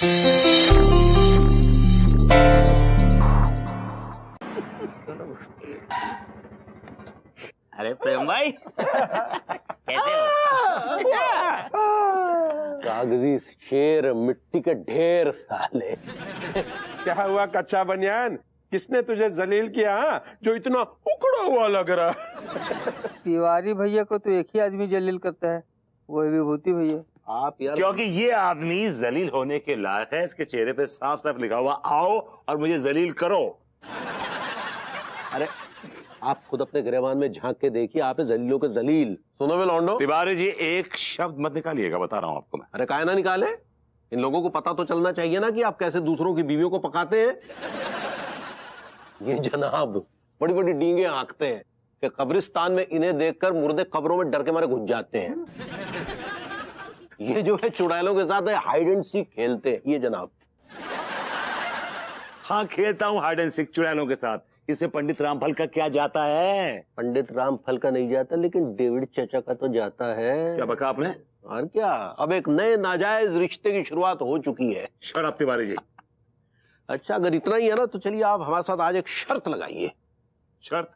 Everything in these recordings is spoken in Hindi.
अरे प्रेम भाई कैसे हो? कागजी शेर, मिट्टी के ढेर साले। क्या हुआ कच्चा बनियान, किसने तुझे जलील किया जो इतना उखड़ा हुआ लग रहा? तिवारी भैया को तो एक ही आदमी जलील करता है, वो विभूति भैया। आप यार, क्योंकि ये आदमी जलील होने के लायक है। इसके चेहरे पे साफ साफ लिखा हुआ आओ और मुझे जलील करो। अरे आप खुद अपने गिरेबान में झांक के देखिए, आप जलीलों के जलील। सुनो वे लौंडो, तिवारी जी एक शब्द मत निकालिएगा, बता रहा हूं आपको मैं। अरे काहे ना निकाले, इन लोगों को पता तो चलना चाहिए ना कि आप कैसे दूसरों की बीवियों को पकाते हैं। ये जनाब बड़ी बड़ी डींगे हाँकते हैं कि कब्रिस्तान में इन्हें देखकर मुर्दे कब्रों में डर के मारे घुस जाते हैं। ये जो है चुड़ैलों के साथ हाइड एंड सीक खेलते हैं ये जनाब। हाँ खेलता हूँ हाइड एंड सीक चुड़ैलों के साथ। इससे पंडित रामफल का क्या जाता है? पंडित रामफल का नहीं जाता, लेकिन डेविड चचा का तो जाता है। क्या बका आपने? और क्या, अब एक नए नाजायज रिश्ते की शुरुआत हो चुकी है। Shut up Tiwari ji. अच्छा अगर इतना ही है ना तो चलिए आप हमारे साथ आज एक शर्त लगाइए। शर्त?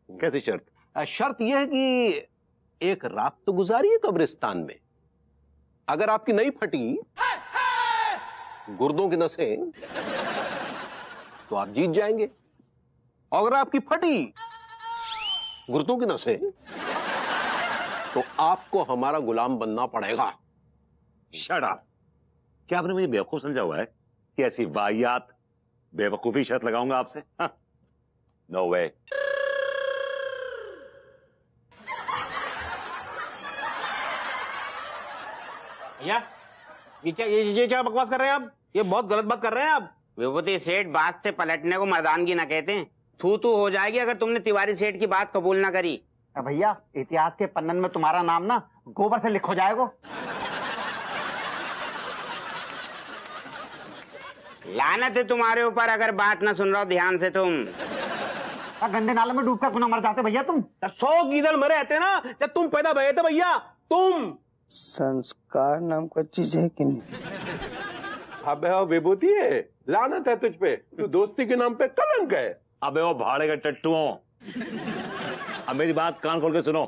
कैसी शर्त? शर्त यह है कि एक रात तो गुजारिए कब्रिस्तान में। अगर आपकी नहीं फटी गुर्दों की नसें तो आप जीत जाएंगे, और अगर आपकी फटी गुर्दों की नसें तो आपको हमारा गुलाम बनना पड़ेगा। Shut up. क्या आपने मुझे बेवकूफ समझा हुआ है कि ऐसी वाहियात बेवकूफी शर्त लगाऊंगा आपसे? नो वे। भैया ये क्या बकवास कर रहे हैं आप? ये बहुत गलत बात कर रहे हैं आप। विभूति सेठ बात से पलटने को मर्दानगी ना कहते हैं। थू तू हो जाएगी अगर तुमने तिवारी सेठ की बात कबूल ना करी। भैया इतिहास के पन्नन में तुम्हारा नाम ना गोबर से लिखो जाएगा। लानत है तुम्हारे ऊपर अगर बात ना सुन रहा हो ध्यान से तुम। गंदे नाले में डूबकर क्यों ना मर जाते भैया तुम? 100 गीदड़ मरे रहते ना जब तुम पैदा भये थे भैया। तुम संस्कार नाम का चीज है कि नहीं? अबे वो विभूति है, लानत है तुझ पे, तू दोस्ती के नाम पे कलंक है। अबे वो भाड़े का टट्टुओं। अब मेरी बात कान खोल के सुनो।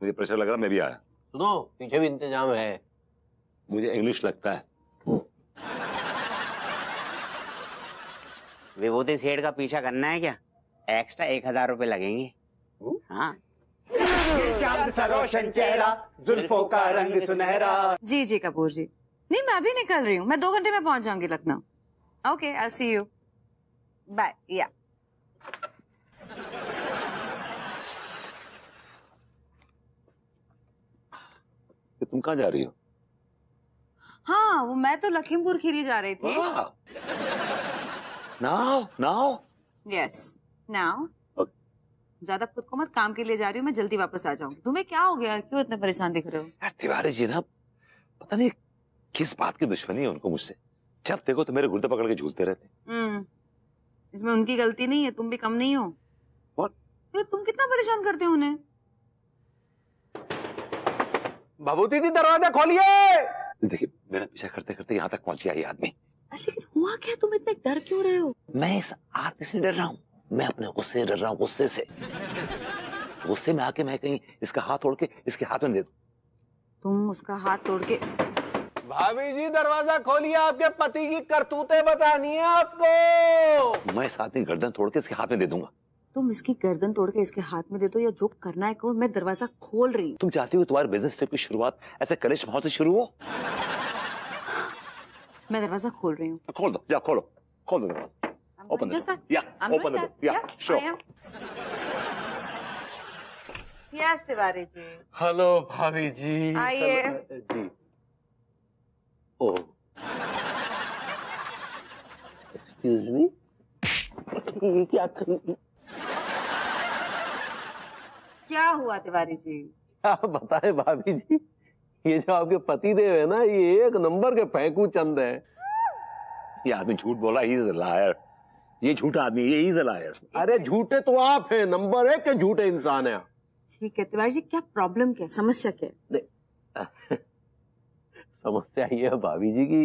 मुझे प्रेशर लग रहा, मैं भी आया। सुनो पीछे भी इंतजाम है। मुझे इंग्लिश लगता है। विभूति सेठ का पीछा करना है क्या? एक्स्ट्रा 1000 रुपए लगेंगे। हाँ चांद सा रोशन चेहरा, जुल्फों का रंग सुनहरा। जी जी कपूर जी, नहीं मैं अभी निकल रही हूँ, मैं 2 घंटे में पहुंच जाऊंगी Lucknow. Okay I see you, bye. या तुम कहाँ जा रही हो? हाँ वो मैं तो लखीमपुर खीरी जा रही थी। Now now yes now. ज्यादा खुद को मत, काम के लिए जा रही हूँ मैं, जल्दी वापस आ जाऊंगी। तुम्हें क्या हो गया, क्यों इतने परेशान दिख रहे हो? यार तिवारी जी ना पता नहीं किस बात की दुश्मनी है उनको मुझसे। जब देखो तो मेरे गुर्दे पकड़ के झूलते रहते। इसमें उनकी गलती नहीं है, तुम भी कम नहीं हो। What? तुम कितना परेशान करते हो उन्हें? भभूति जी दरवाजा खोलिए। देखिए मेरा पीछा करते करते यहाँ तक पहुंच गया ये आदमी। लेकिन हुआ क्या, तुम इतने डर क्यों रहे हो? मैं इस आदमी से डर रहा हूँ, मैं अपने गुस्से से डर रहा हूँ। गुस्से से, गुस्से में आके मैं कहीं इसका हाथ तोड़ के इसके हाथ में दे दूं। तुम उसका हाथ तोड़ के? भाभी जी दरवाजा खोलिए, आपके पति की करतूतें बतानी है आपको। मैं इस आदमी गर्दन तोड़ के इसके हाथ में दे दूंगा। तुम इसकी गर्दन तोड़ के इसके हाथ में दे दो या जो करना है करो, मैं दरवाजा खोल रही हूँ। तुम चाहती हो तुम्हारे बिजनेस ट्रिप की शुरुआत ऐसे कलेश भाव से शुरू हो? मैं दरवाजा खोल रही हूँ। खोल दो, जा खोलो, खोल दो दरवाजा। Open the door. Yeah, open the door. Yeah, sure. Yes, Tiwari ji. Hello भाभी जी। आइए। जी। ओह एक्सक्यूज मी, क्या क्या हुआ तिवारी जी? आप बताए भाभी जी, ये जो आपके पति देव है ना, ये एक नंबर के फेंकू चंद है। ये आदमी झूठ बोला, ही इज अ लायर। ये झूठा आदमी, ये इज अ लायर। अरे झूठे तो आप हैं, नंबर 1 के झूठे इंसान है। ठीक है तिवारी जी, क्या प्रॉब्लम क्या है, समस्या क्या है? समस्या ये है भाभी जी की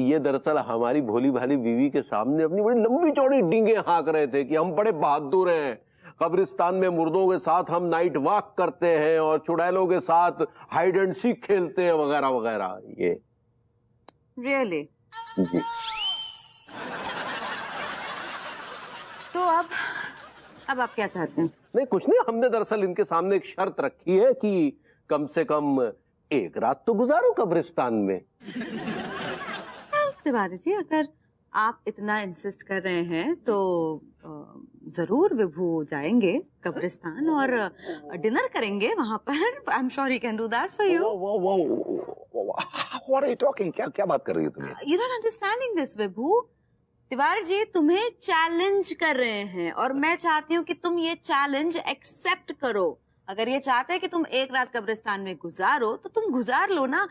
ये दरअसल हमारी भोली भाली बीवी के सामने अपनी बड़ी लंबी चौड़ी डींगे हाँक रहे थे कि हम बड़े बहादुर हैं, कब्रिस्तान में मुर्दों के साथ हम नाइट वॉक करते हैं और चुड़ैलों के साथ हाइड एंड सीक खेलते हैं वगैरह वगैरह। ये रियली? जी। तो अब आप क्या चाहते हैं? नहीं कुछ नहीं, हमने दरअसल इनके सामने एक शर्त रखी है कि कम से कम एक रात तो गुजारो कब्रिस्तान में। तिवारी जी, अगर आप इतना इंसिस्ट कर रहे हैं तो जरूर विभू जाएंगे कब्रिस्तान और डिनर करेंगे वहां पर। I am sure he can do that for you. What are you talking? क्या बात कर रही हो तुम? You not understanding this Vibhu. Tiwari ji तुम्हें चैलेंज कर रहे हैं और मैं चाहती हूँ कि तुम ये चैलेंज एक्सेप्ट करो। अगर ये चाहते हैं कि तुम एक रात कब्रिस्तान में गुजारो तो तुम गुजार लो ना।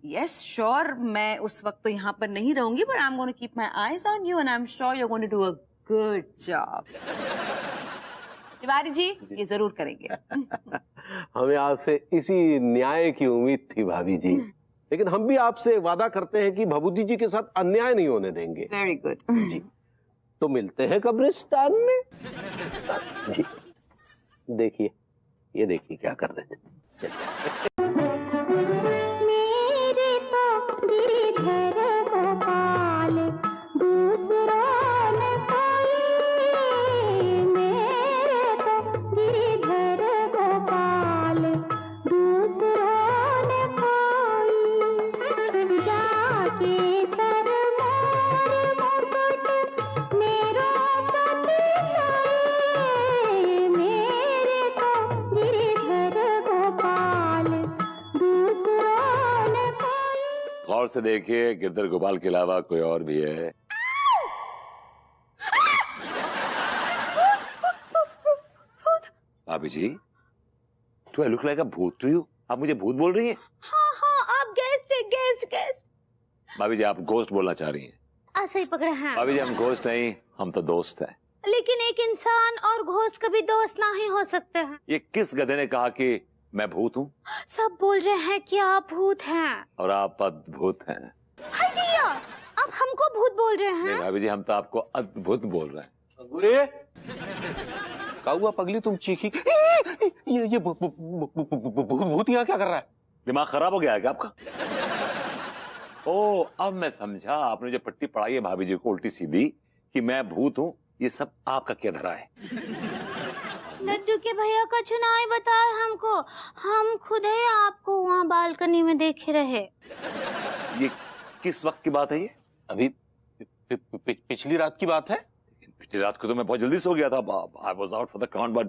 यस श्योर, मैं उस वक्त तो यहाँ पर नहीं रहूंगी, but I am going to keep my eyes on you and I am sure you are going to do a good job. Tiwari ji ये जरूर करेंगे। हमें आपसे इसी न्याय की उम्मीद थी भाभी जी, लेकिन हम भी आपसे वादा करते हैं कि भभूति जी के साथ अन्याय नहीं होने देंगे। वेरी गुड जी, तो मिलते हैं कब्रिस्तान में। जी देखिए, ये देखिए क्या कर रहे थे। मेरे तो गिरधर गोपाल दूसरा न कोई, मेरे तो गिरधर गोपाल दूसरा न कोई, जाके सर मोर मुकुट मेरो पति सोई, मेरे तो गिरधर गोपाल दूसरा न कोई। गौर से देखिए, गिरधर गोपाल के अलावा कोई और भी है। भाभी जी, do I look like a भूत टू यू? आप मुझे भूत बोल रही हैं? हाँ, आप गेस्ट। भाभी जी, आप घोस्ट बोलना चाह रही हैं? ऐसे ही पकड़े हैं। भाभी जी, हम घोस्ट नहीं, हम तो दोस्त हैं। लेकिन एक इंसान और घोस्ट कभी दोस्त ना ही हो सकते हैं। ये किस गधे ने कहा कि मैं भूत हूँ? सब बोल रहे हैं कि आप भूत हैं। और आप अद्भुत हैं। हटिए, आप हमको भूत बोल रहे नहीं हैं। भाभी जी, हम तो आपको अद्भुत बोल रहे हैं। अंगूरे, क्या हुआ पगली, तुम चीखी? ये भूत यहाँ क्या कर रहा है? दिमाग खराब हो गया है क्या आपका? ओ, अब मैं समझा, आपने जो पट्टी पढ़ाई है भाभी जी को उल्टी सीधी कि मैं भूत हूँ, ये सब आपका क्या धरा है? लड्डू के भैया का चुनाव बताया हमको, हम खुद ही आपको वहाँ बालकनी में देखे रहे। ये किस वक्त की बात है ये? अभी पिछली रात की बात है। पिछली रात को तो मैं बहुत जल्दी सो गया था। I was out for the count, but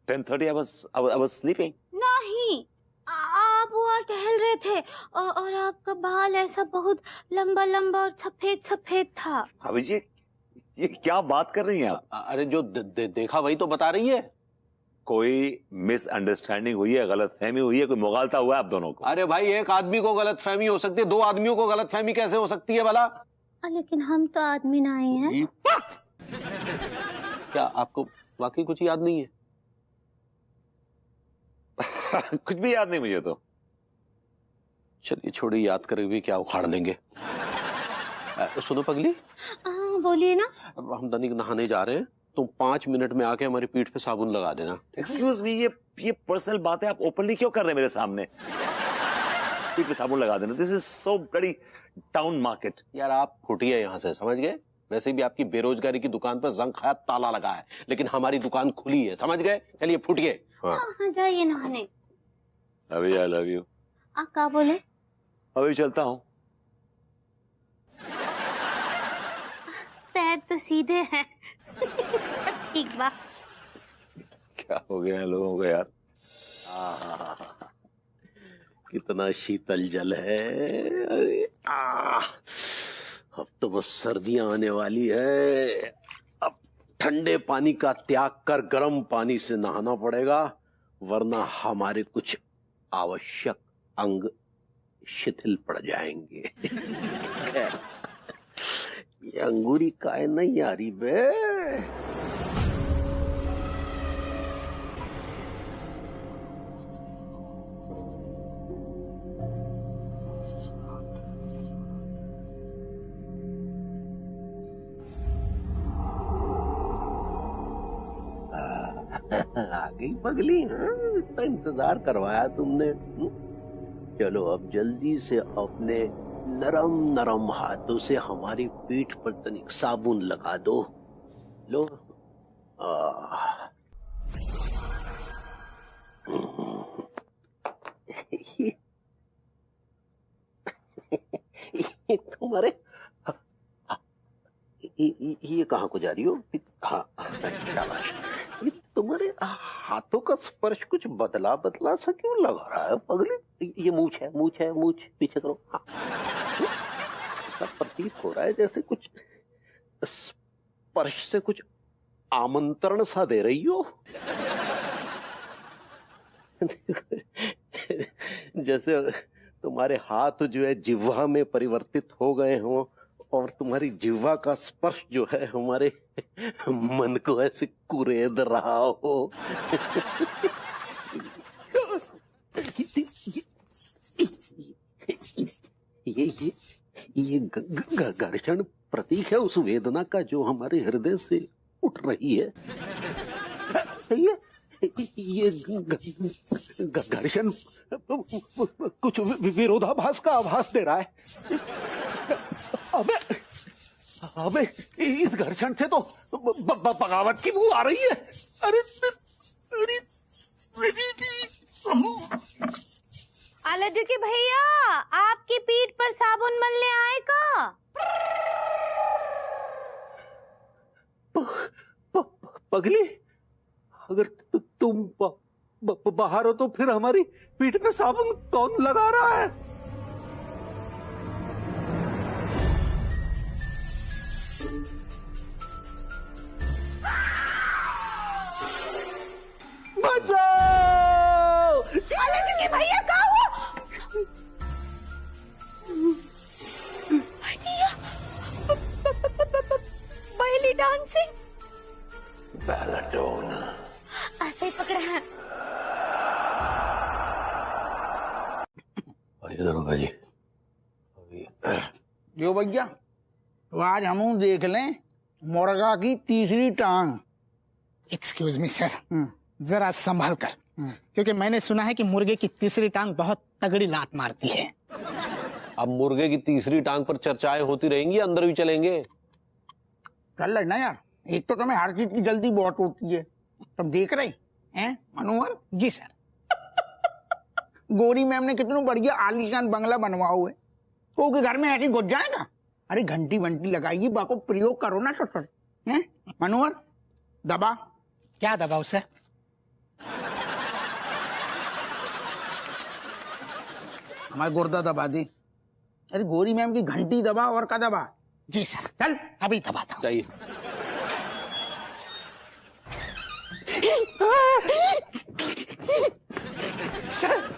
10:30 I was sleeping. नहीं, आप वहाँ टहल रहे थे और आपका बाल ऐसा बहुत लंबा लंबा और सफेद सफेद था। भाभी जी, ये क्या बात कर रही हैं आप? अरे जो देखा वही तो बता रही है। कोई मिसअंडरस्टैंडिंग हुई है, गलतफहमी हुई है, कोई मुगालता हुआ है आप दोनों को? अरे भाई, एक आदमी को गलतफहमी हो सकती है, दो आदमियों को गलतफहमी कैसे हो सकती है भला? लेकिन हम तो आदमी नहीं हैं। क्या आपको वाकई कुछ याद नहीं है? कुछ भी याद नहीं मुझे तो। चलिए छोड़िए, याद करके भी क्या उखाड़ देंगे। सुनो पगली, बोलिए ना। अब हम तनिक नहाने जा रहे हैं, तुम 5 मिनट में आके हमारी पीठ पे साबुन लगा देना। एक्सक्यूज मी, ये पर्सनल बातें आप ओपनली क्यों कर रहे हैं मेरे सामने? पीठ पे साबुन लगा देना, this is so bloody town market. यार आप फुटिए यहाँ से, समझ गए? वैसे भी आपकी बेरोजगारी की दुकान पर जंग खाया ताला लगा है, लेकिन हमारी दुकान खुली है, समझ गए? चलिए फुटिए। हाँ, जाइए नहाने। अभी आई लव यू। आप क्या बोले? अभी चलता हूँ। पैर तो सीधे हैं। ठीक बात। क्या हो गया लोगों को यार? कितना शीतल जल है। अरे अब तो बस सर्दियां आने वाली है। अब ठंडे पानी का त्याग कर गर्म पानी से नहाना पड़ेगा, वरना हमारे कुछ आवश्यक अंग शिथिल पड़ जाएंगे। ये अंगूरी काय नहीं आ रही बे। आ गई पगली। तो इंतजार करवाया तुमने। चलो अब जल्दी से अपने नरम नरम हाथों से हमारी पीठ पर तनिक साबुन लगा दो। लो। तुम्हारे ये कहाँ को जा रही हो? हाँ, शाबाश। ये तुम्हारे हाथों का स्पर्श कुछ बदला बदला सा क्यों लगा रहा है पगले? ये मूछ है, मूछ है, मूछ पीछे करो। हाँ। ऐसा प्रतीत हो रहा है जैसे कुछ स्पर्श से कुछ आमंत्रण सा दे रही हो। जैसे तुम्हारे हाथ जो है जिह्वा में परिवर्तित हो गए हों और तुम्हारी जिह्वा का स्पर्श जो है हमारे मन को ऐसे कुरेद रहा हो। ये घर्षण प्रतीक है उस वेदना का जो हमारे हृदय से उठ रही है। ये घर्षण कुछ विरोधाभास का आभास दे रहा है। अबे इस घर्षण से तो बगावत की बू आ रही है। अरे आलू के भैया, आपकी पीठ पर साबुन मलने आए का? पगली, अगर तुम बाहर हो तो फिर हमारी पीठ पे साबुन कौन लगा रहा है? बचाओ! भैया कहाँ हो? पहली डांसिंग ऐसे ही पकड़ा है। दरोगा जी, जो भैया तो आज हम देख लें मुर्गा की तीसरी टांग। एक्सक्यूज मी सर, जरा संभाल कर, क्योंकि मैंने सुना है कि मुर्गे की तीसरी टांग बहुत तगड़ी लात मारती है। अब मुर्गे की तीसरी टांग पर चर्चाएं होती रहेंगी, अंदर भी चलेंगे। चल रही ना यार, एक तो तुम्हें हर चीज की जल्दी बहुत होती है। तुम देख रहे हैं मनोहर? जी सर। गोरी मैम ने कितना बढ़िया आलीशान बंगला बनवाया हुआ है, तो के घर में ऐसे घुस जाएगा? अरे घंटी वंटी लगाइए, बाको प्रयोग करो ना सर। हैं मनोहर, दबा। क्या दबाओ सर? हमारे गुर्दा दबा दी। अरे गोरी मैम की घंटी दबा और का दबा। जी सर, चल अभी दबाता हूं। चाहिए। सर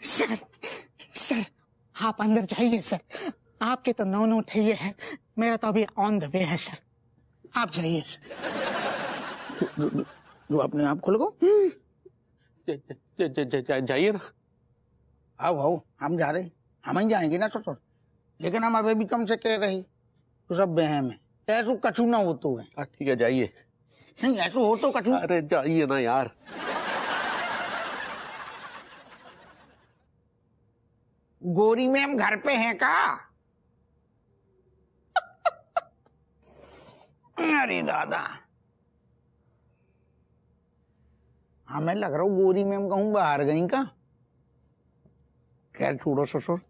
सर सर, आप अंदर जाइए सर। आपके तो 9 उठिए है, मेरा तो अभी ऑन द वे है सर। आप जाइए सर। जो अपने आप खुल गो। जाइए ना। आओ हम जा रहे, हम ही जाएंगे ना ससुर, लेकिन हम अभी भी कम से कह रही तो सब बहम है। ऐसा कछु ना हो तो है। ठीक है जाइए। नहीं ऐसा हो तो कछु। अरे जाइए ना यार। गोरी मैम घर पे है का? अरे दादा, हमें लग रहा हूँ गोरी मैम कहूँ बाहर गई का। खैर छोड़ो ससुर,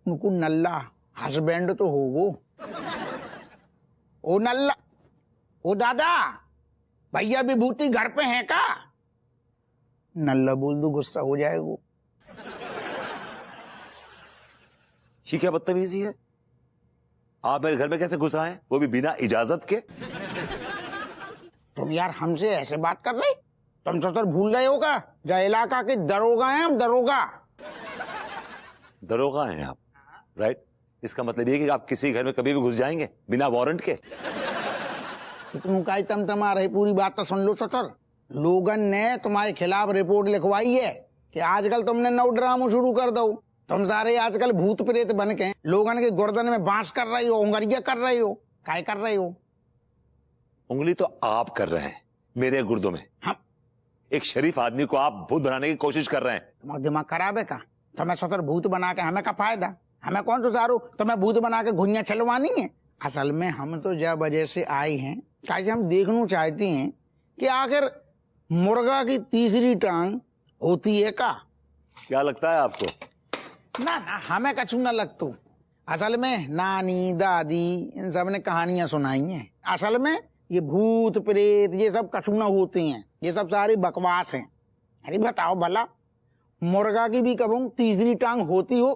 उनको नल्ला हस्बैंड तो होगो। ओ नल्ला, ओ दादा, भैया विभूति घर पे है का? नल्ला बोल दो, गुस्सा हो जाएगा। ये क्या बदतमीजी है? आप मेरे घर में कैसे घुस आए, वो भी बिना इजाजत के? तुम यार हमसे ऐसे बात कर रहे? तुम ससुर भूल रहे होगा, जो इलाका के दरोगा हैं हम, दरोगा। दरोगा हैं आप, राइट? इसका मतलब ये कि आप किसी घर में कभी भी घुस जाएंगे बिना वारंट के? तुम का तम रही, पूरी बात तो सुन लो ससुर। लोगन ने तुम्हारे खिलाफ रिपोर्ट लिखवाई है कि आजकल तुमने नौ ड्रामो शुरू कर दो। तुम सारे आजकल भूत प्रेत बन के लोगन के गर्दन में बांस कर रही हो, उंगलियां कर रही हो। काय कर रही हो? उंगली तो आप कर रहे हैं, मेरे गुर्दों में। हम एक शरीफ आदमी को आप भूत बनाने की कोशिश कर रहे हैं। तुम्हारा दिमाग खराब है का? तुम्हें सतर भूत बना के हमें का फायदा? हमें कौन सा सारू तुम्हें भूत बना के घुइयां चलवानी है? असल में हम तो जब वजह से आई हैं, कैसे हम देखना चाहती हैं कि आखिर मुर्गा की तीसरी टांग होती है का? क्या लगता है आपको? ना ना, हमें कछु न लगतू। असल में नानी दादी इन सब ने कहानियां सुनाई हैं। असल में ये भूत प्रेत ये सब कछु न होते हैं, ये सब सारी बकवास हैं। अरे बताओ भला, मुर्गा की भी कभी तीसरी टांग होती हो?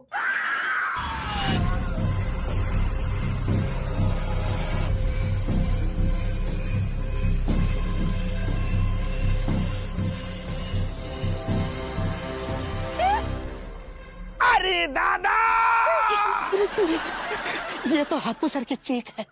अरे दादा, ये तो हापू सर के चेक है।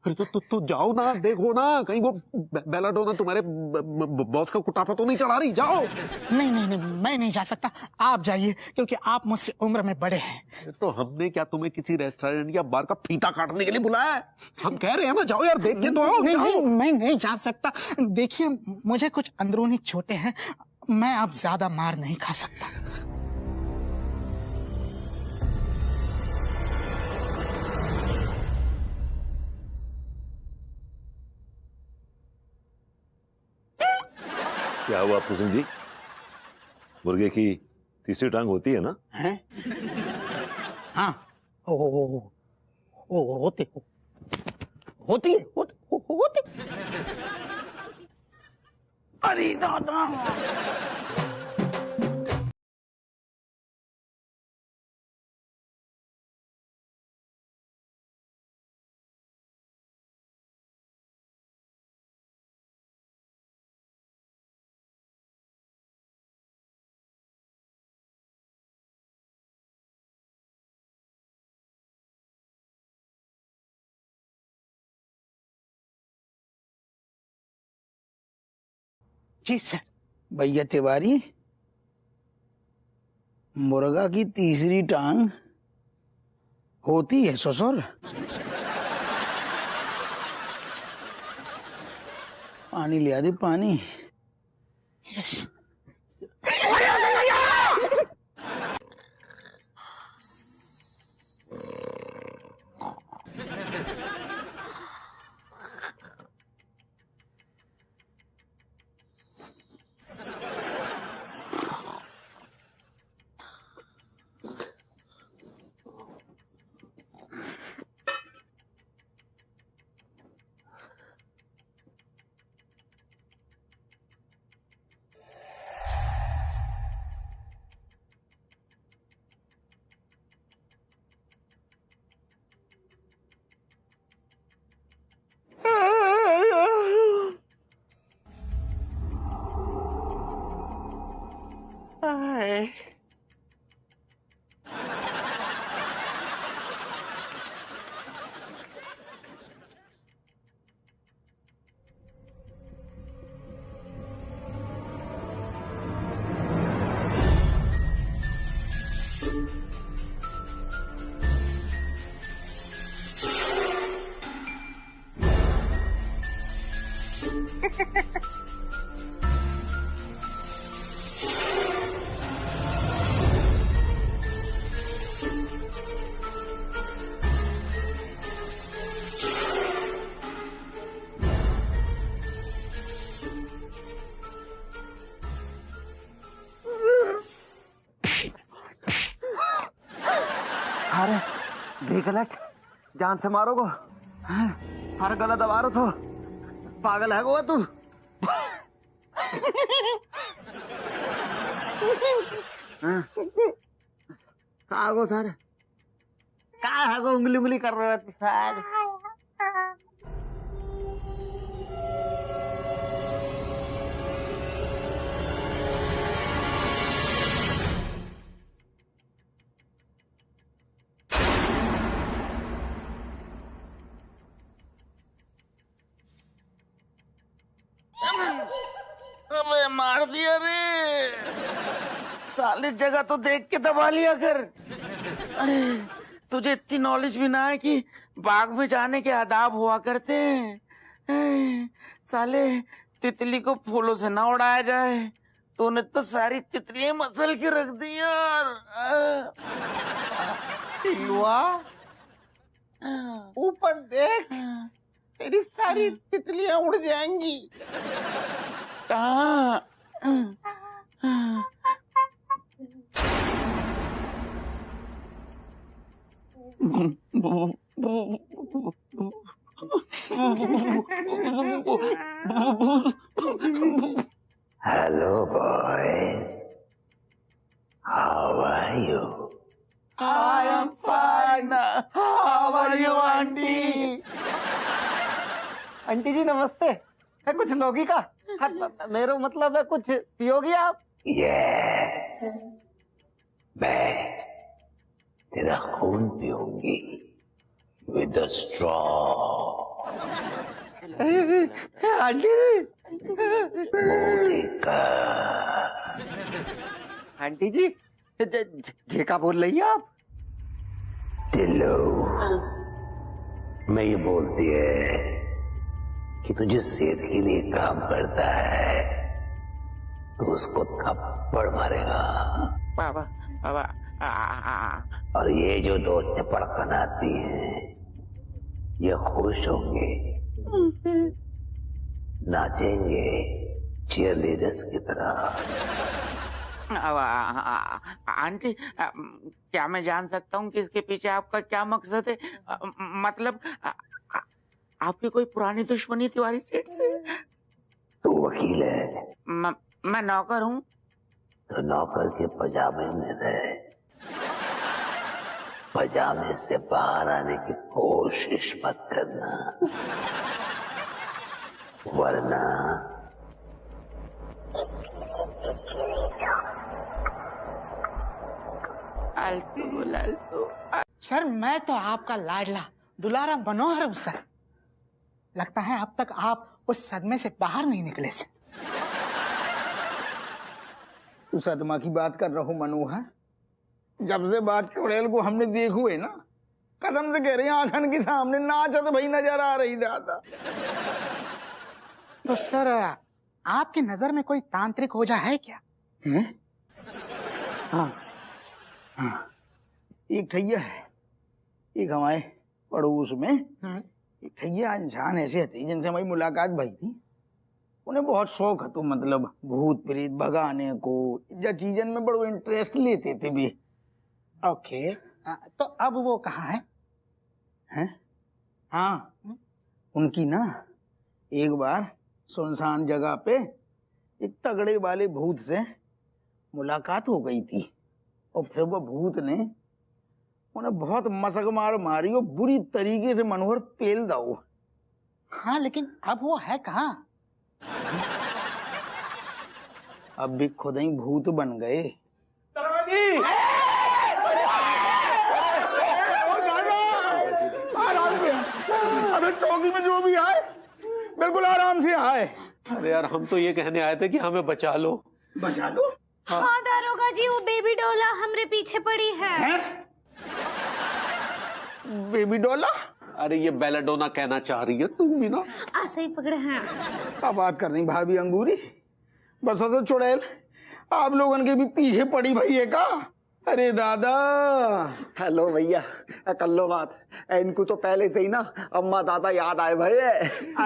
अरे तो जाओ ना, देखो ना कहीं वो बेलाडोना तुम्हारे बॉस का कुटापा तो नहीं चढ़ा रही। जाओ। नहीं नहीं नहीं, मैं नहीं जा सकता, आप जाइए, क्योंकि आप मुझसे उम्र में बड़े हैं। तो हमने क्या तुम्हें किसी रेस्टोरेंट या बार का फीता काटने के लिए बुलाया है? हम कह रहे हैं ना, जाओ यार, देख के तो आओ। नहीं नहीं, मैं नहीं जा सकता। देखिए, मुझे कुछ अंदरूनी चोटें हैं, मैं अब ज्यादा मार नहीं खा सकता। क्या हुआ पुसिंग जी? मुर्गे की तीसरी टांग होती है ना? हैं? हाँ, होती होती। अरे दादा, जी सर। भैया तिवारी, मुर्गा की तीसरी टांग होती है ससुर? पानी लिया दे, पानी। यस। अरे गलत जान से मारो को। अरे गला दबा रहा तो पागल है को तू। कहा गो सर, कहा है गो उंगली उंगली कर रहे हो सर? अबे मार दिया रे साले, जगह तो देख के दबा लिया कर। अरे तुझे इतनी नॉलेज भी ना है कि बाग में जाने के आदाब हुआ करते हैं। साले तितली को फूलों से ना उड़ाया जाए। तूने तो सारी तितलियां मसल के रख दी यार। टिल्लुआ, ऊपर देख, तेरी सारी तितलियां उड़ जाएंगी। कहाँ? Hello, boys. How are you? I am fine. How are you, aunty? Aunty जी नमस्ते। है कुछ लोगी का? मेरा मतलब है कुछ पियोगी आप? Yes. मैं तेरा खून पीऊंगी with a straw. Aunty Monica. Aunty जी जेका बोल रही है आप? टिल्लू, मैं ये बोलती है कि तुझे सेहत के लिए काम करता है तो उसको थप्पड़ मारेगा। बाबा बाबा और ये जो दो चपड़कन आती हैं ये खुश होंगे, नाचेंगे चीयरलीडर्स की तरह। आंटी, क्या मैं जान सकता हूँ कि इसके पीछे आपका क्या मकसद है? मतलब आपकी कोई पुरानी दुश्मनी तिवारी सेठ से? तू वकील है, मैं नौकर हूँ। तो नौकर के पजामे में रहे, पजामे से बाहर आने की कोशिश मत करना, वरना सर मैं तो आपका लाडला दुलारा मनोहर हूँ सर। लगता है अब तक आप उस सदमे से बाहर नहीं निकले सर। तू सदमा की बात कर रहा हूँ मनोहर? जब से बात चुड़ैल को हमने देखू है ना, कदम से कह रहे हैं आंखन के सामने नाचत भाई नजर आ रही दादा। तो सर आपकी नजर में कोई तांत्रिक ओझा है क्या? हैं? हाँ हाँ, एक ठैया है, एक हमारे पड़ोस में एक ठैया इंसान ऐसे थे जिनसे हमारी मुलाकात भई थी। उन्हें बहुत शौक है, तो मतलब भूत प्रेत भगाने को या चीजन में बड़ो इंटरेस्ट लेते थे भी। ओके, तो अब वो कहाँ है? हैं? हाँ, उनकी ना एक बार सुनसान जगह पे एक तगड़े वाले भूत से मुलाकात हो गई थी और फिर वो भूत ने उन्हें बहुत मसक मार मारी और बुरी तरीके से मनोहर पेल दाओ। हाँ, लेकिन अब वो है कहाँ? अब भी खुद ही भूत बन गए। अबे चौकी में जो भी आए बिल्कुल आराम से आए। अरे यार, हम तो ये कहने आए थे कि हमें बचा लो। बचा लो? हाँ दारोगा जी, वो बेबी डोला हमरे पीछे पड़ी है। बेबी डोला? अरे ये बेलाडोना कहना चाह रही है, तुम भी ना ऐसे ही पकड़े हैं। क्या बात कर रही भाभी अंगूरी? बस तो चुड़ैल आप लोगन के भी पीछे पड़ी भई है का? अरे दादा। हेलो भैया, कर लो बात। इनको तो पहले से ही ना अम्मा दादा याद आए भाई।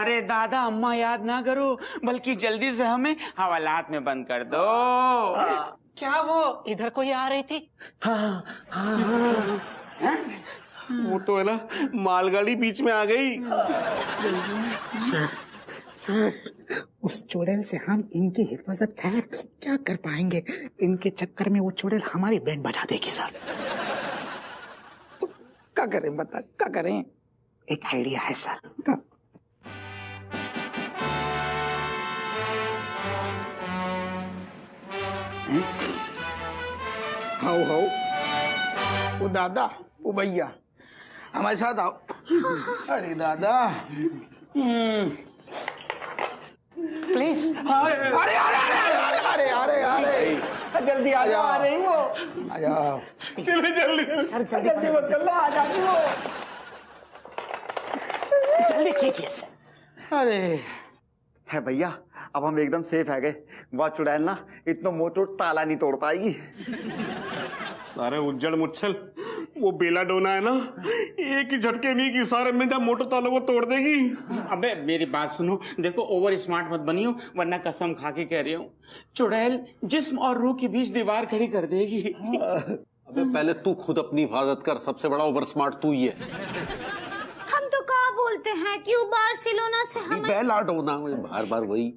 अरे दादा अम्मा याद ना करो, बल्कि जल्दी से हमें हवालात में बंद कर दो। क्या वो इधर कोई आ रही थी? हाँ, वो तो है ना, मालगाड़ी बीच में आ गई। सर, उस चुड़ैल से हम इनकी हिफाजत खैर क्या कर पाएंगे? इनके चक्कर में वो चुड़ैल हमारी बैंड बजा देगी सर। तो क्या करें बता, क्या करें? एक आइडिया है सर। हाउ हाउ, वो दादा, वो भैया हमारे साथ आओ। अरे दादा प्लीज। अरे अरे अरे अरे अरे अरे जल्दी आ जाओ। आ रही वो, आ जाओ जल्दी जल्दी सर, जल्दी मत कर लो, आ जाती वो। जल्दी कीजिए सर। अरे है भैया, अब हम एकदम सेफ है गए। वह चुड़ैल ना इतना मोटो ताला नहीं तोड़ पाएगी। सारे उज्जड़ मुच्छल, वो बेला डोना है ना, एक ही झटके में कि सारे में जब मोटर तालों को तोड़ देगी। अबे मेरी बात सुनो, देखो ओवर स्मार्ट मत बनियो, वरना कसम खा के कह रही हूँ चुड़ैल जिस्म और रूह के बीच दीवार खड़ी कर देगी। अबे पहले तू खुद अपनी हिफाजत कर, सबसे बड़ा ओवर स्मार्ट तू ही है। हम तो कहा बोलते हैं कि वो बार्सिलोना से हमें बेला डोना, बार बार वही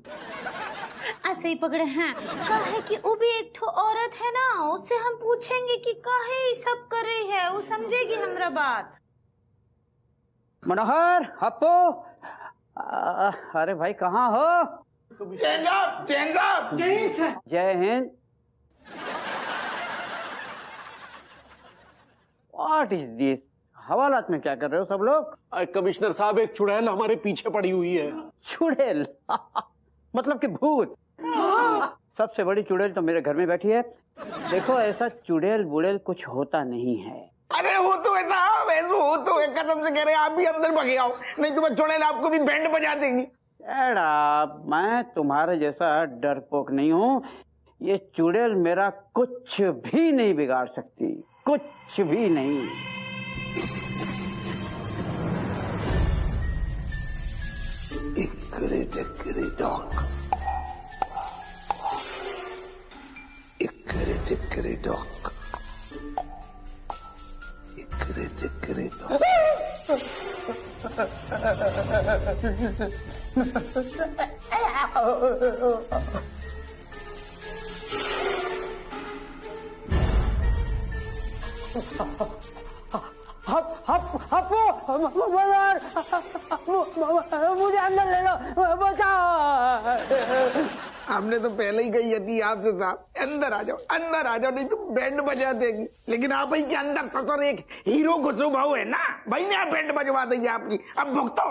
ऐसे ही पकड़े हैं। कहे कि वो भी एक ठो औरत है ना, उससे हम पूछेंगे कि काहे ये सब कर रही है, वो समझेगी हमरा बात। मनोहर, हप्पो, अरे भाई कहाँ हो? जय हिंद। What is this? हवालात में क्या कर रहे हो सब लोग? कमिश्नर साहब, एक चुड़ैल हमारे पीछे पड़ी हुई है। चुड़ैल? मतलब कि भूत? सबसे बड़ी चुड़ैल तो मेरे घर में बैठी है। देखो ऐसा चुड़ैल बुड़ैल कुछ होता नहीं है। अरे वो तो है साहब, वो तो है, कसम से कह रहे आप भी अंदर भागे आओ, नहीं तो मैं चुड़ैल आपको भी बैंड बजा देंगी। मैं तुम्हारे जैसा डरपोक नहीं हूँ। ये चुड़ैल मेरा कुछ भी नहीं बिगाड़ सकती, कुछ भी नहीं। Hickory dickory dock. Hickory dickory dock. Hickory dickory dock. मुझे अंदर ले लो, बचाओ। हमने तो पहले ही कही थी आपसे साहब, अंदर आ जाओ, अंदर आ जाओ, नहीं तो बैंड बजा देंगी। लेकिन आप ही के अंदर ससुर एक हीरो खुशबू भाव है ना, भाई ने आप बैंड बजवा देंगे आपकी। अब भुगतो।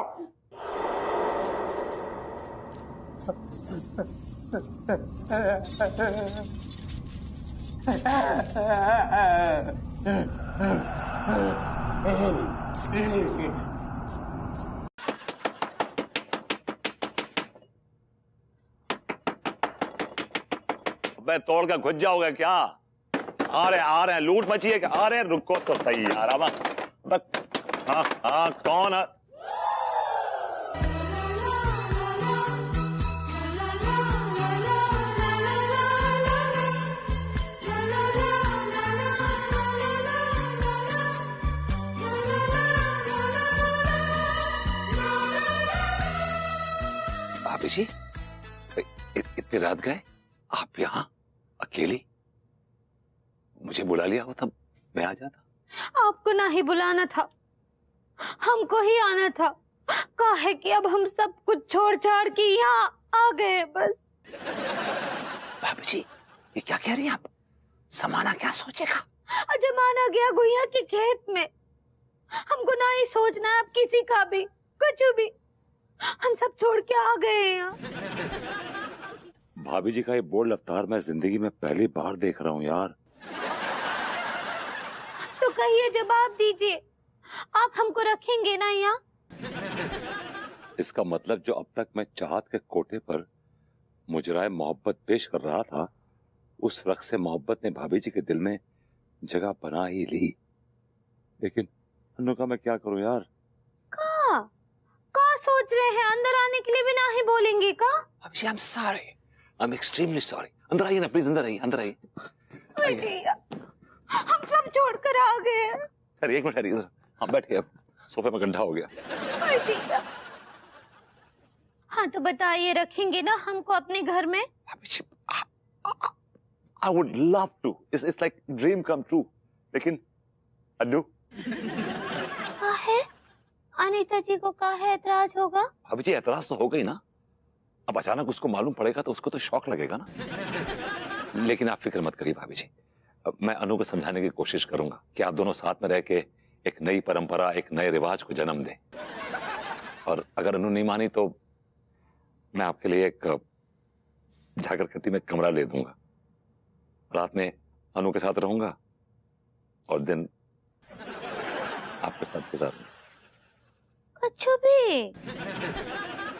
मैं तोड़ कर घुस जाओगे क्या? आ रहे हैं, लूट मची है क्या? आ रहे हैं, रुको तो सही यार। अब हाँ हाँ, कौन है? भाभी जी, इतनी रात गए आप यहाँ अकेली? मुझे बुला लिया हो तब मैं आ जाता। आपको ना ही बुलाना था, हमको ही आना था। काहे कि अब हम सब कुछ छोड़ छाड़ के यहाँ आ गए बस। भाभी जी, ये क्या कह रही हैं आप? समाना क्या सोचेगा? जमाना गया गुइया के खेत में, हमको ना ही सोचना है अब किसी का भी कुछ भी। हम सब छोड़ के आ गए यहाँ। भाभी जी का ये बोल्ड अवतार मैं जिंदगी में पहली बार देख रहा हूँ यार। तो कहिए, जवाब दीजिए, आप हमको रखेंगे ना यहाँ? इसका मतलब जो अब तक मैं चाहत के कोटे पर मुजराए मोहब्बत पेश कर रहा था, उस रख से मोहब्बत ने भाभी जी के दिल में जगह बना ही ली। लेकिन अनु का मैं क्या करूं यार? का सोच रहे हैं? अंदर आने के लिए भी ना ही बोलेंगे का? भाभी जी, I am sorry, I am extremely sorry. अंदर आइए ना प्लीज, अंदर आइए, अंदर आइए। हम सब छोड़कर आ गए हैं। अरे एक मिनट, इधर हाँ बैठिए, अब सोफे में गड्ढा हो गया। हाँ तो बताइए, रखेंगे ना हमको अपने घर में? I would love to. It's like dream come true. लेकिन अनु, काहे? अनीता जी को काहे एतराज होगा? भाभी जी एतराज तो हो गई ना। अब अचानक उसको मालूम पड़ेगा तो उसको तो शौक लगेगा ना। लेकिन आप फिक्र मत करिए भाभी जी, मैं अनु को समझाने की कोशिश करूंगा कि आप दोनों साथ में रह के एक नई परंपरा, एक नए रिवाज को जन्म दें। और अगर अनु नहीं मानी तो मैं आपके लिए एक झाकरखट्टी में कमरा ले दूंगा। रात में अनु के साथ रहूंगा और दिन आपके साथ गुजारूंगा। कुछ भी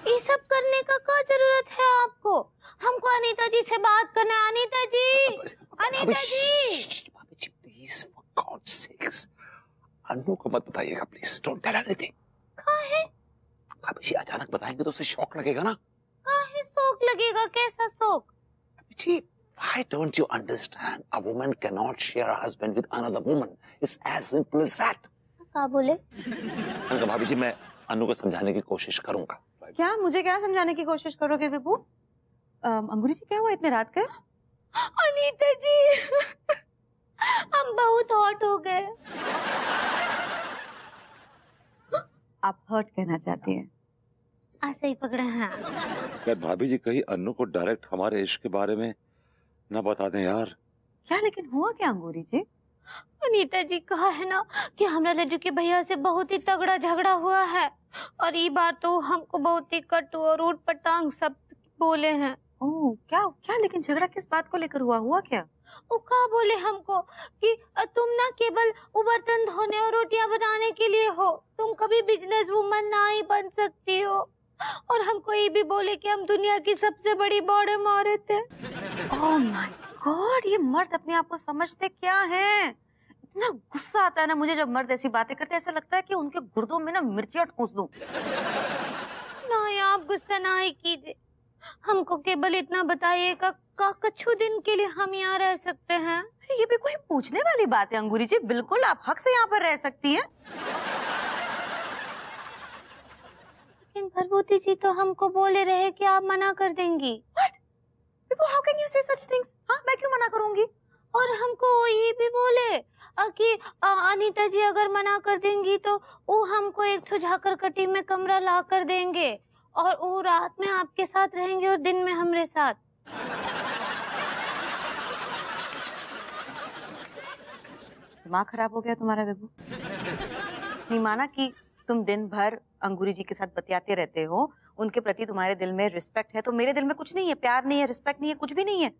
ये सब करने का क्या जरूरत है आपको? हमको अनीता जी से बात करना है। अनीता जी, अनीता जी। भाभी जी प्लीज, फॉर गॉड्स सेक्स, अनु को मत बताइएगा प्लीज, डोंट टेल एनीथिंग। कहाँ है? भाभी जी अचानक बताएंगे तो उसे शॉक लगेगा ना। कहाँ है शौक लगेगा? कैसा शौक? भाभी जी, why don't you understand? A woman cannot share a husband with another woman. It's as simple as that. क्या बोले? अंकल भाभी जी, मैं अनु को समझाने की कोशिश करूंगा। क्या मुझे क्या समझाने की कोशिश करोगे विभू? अंगूरी जी क्या हुआ इतने रात का? अनीता जी, हम बहुत हॉट हो गए। आप हर्ट कहना चाहती हैं? ऐसे ही पकड़े हैं। क्या भाभी जी कहीं अनु को डायरेक्ट हमारे इश्क के बारे में ना बता दें यार? क्या लेकिन हुआ क्या अंगूरी जी? अनीता जी कहा है ना कि हमरा लड्डू के भैया से बहुत ही तगड़ा झगड़ा हुआ है, और ये बार तो हमको बहुत ही कटु और ऊट पटांग सब बोले हैं। ओह, क्या क्या लेकिन झगड़ा किस बात को लेकर हुआ क्या? वो कहा बोले हमको कि तुम ना केवल वो बर्तन धोने और रोटियां बनाने के लिए हो, तुम कभी बिजनेस वुमन ना ही बन सकती हो। और हमको ये भी बोले कि हम दुनिया की सबसे बड़ी बॉडम औरत है। ओह माय गॉड, ये मर्द अपने आप को समझते क्या हैं? इतना गुस्सा आता है ना मुझे जब मर्द ऐसी बातें करते हैं, ऐसा लगता है कि उनके गुर्दों में ना मिर्चियाँ ठूंस दूं। नहीं, आप गुस्सा ना ही कीजिए, हमको केवल इतना बताइएगा कुछ दिन के लिए हम यहाँ रह सकते हैं? ये भी कोई पूछने वाली बात है अंगूरी जी? बिल्कुल आप हक से यहाँ पर रह सकती हैं। लेकिन भरभूति जी तो हमको बोले रहे कि आप मना कर देंगी। What? How can you say such things? हाँ, मैं क्यों मना करूंगी? और हमको ये भी बोले कि अनीता जी अगर मना कर देंगी तो वो हमको एक ठो झाकरकटी में कमरा ला कर देंगे, और वो रात में आपके साथ रहेंगे और दिन में हमारे साथ। दिमाग खराब हो गया तुम्हारा विभू? नहीं माना कि तुम दिन भर अंगूरी जी के साथ बतियाते रहते हो, उनके प्रति तुम्हारे दिल में रिस्पेक्ट है, तो मेरे दिल में कुछ नहीं है, प्यार नहीं है, रिस्पेक्ट नहीं है, कुछ भी नहीं है।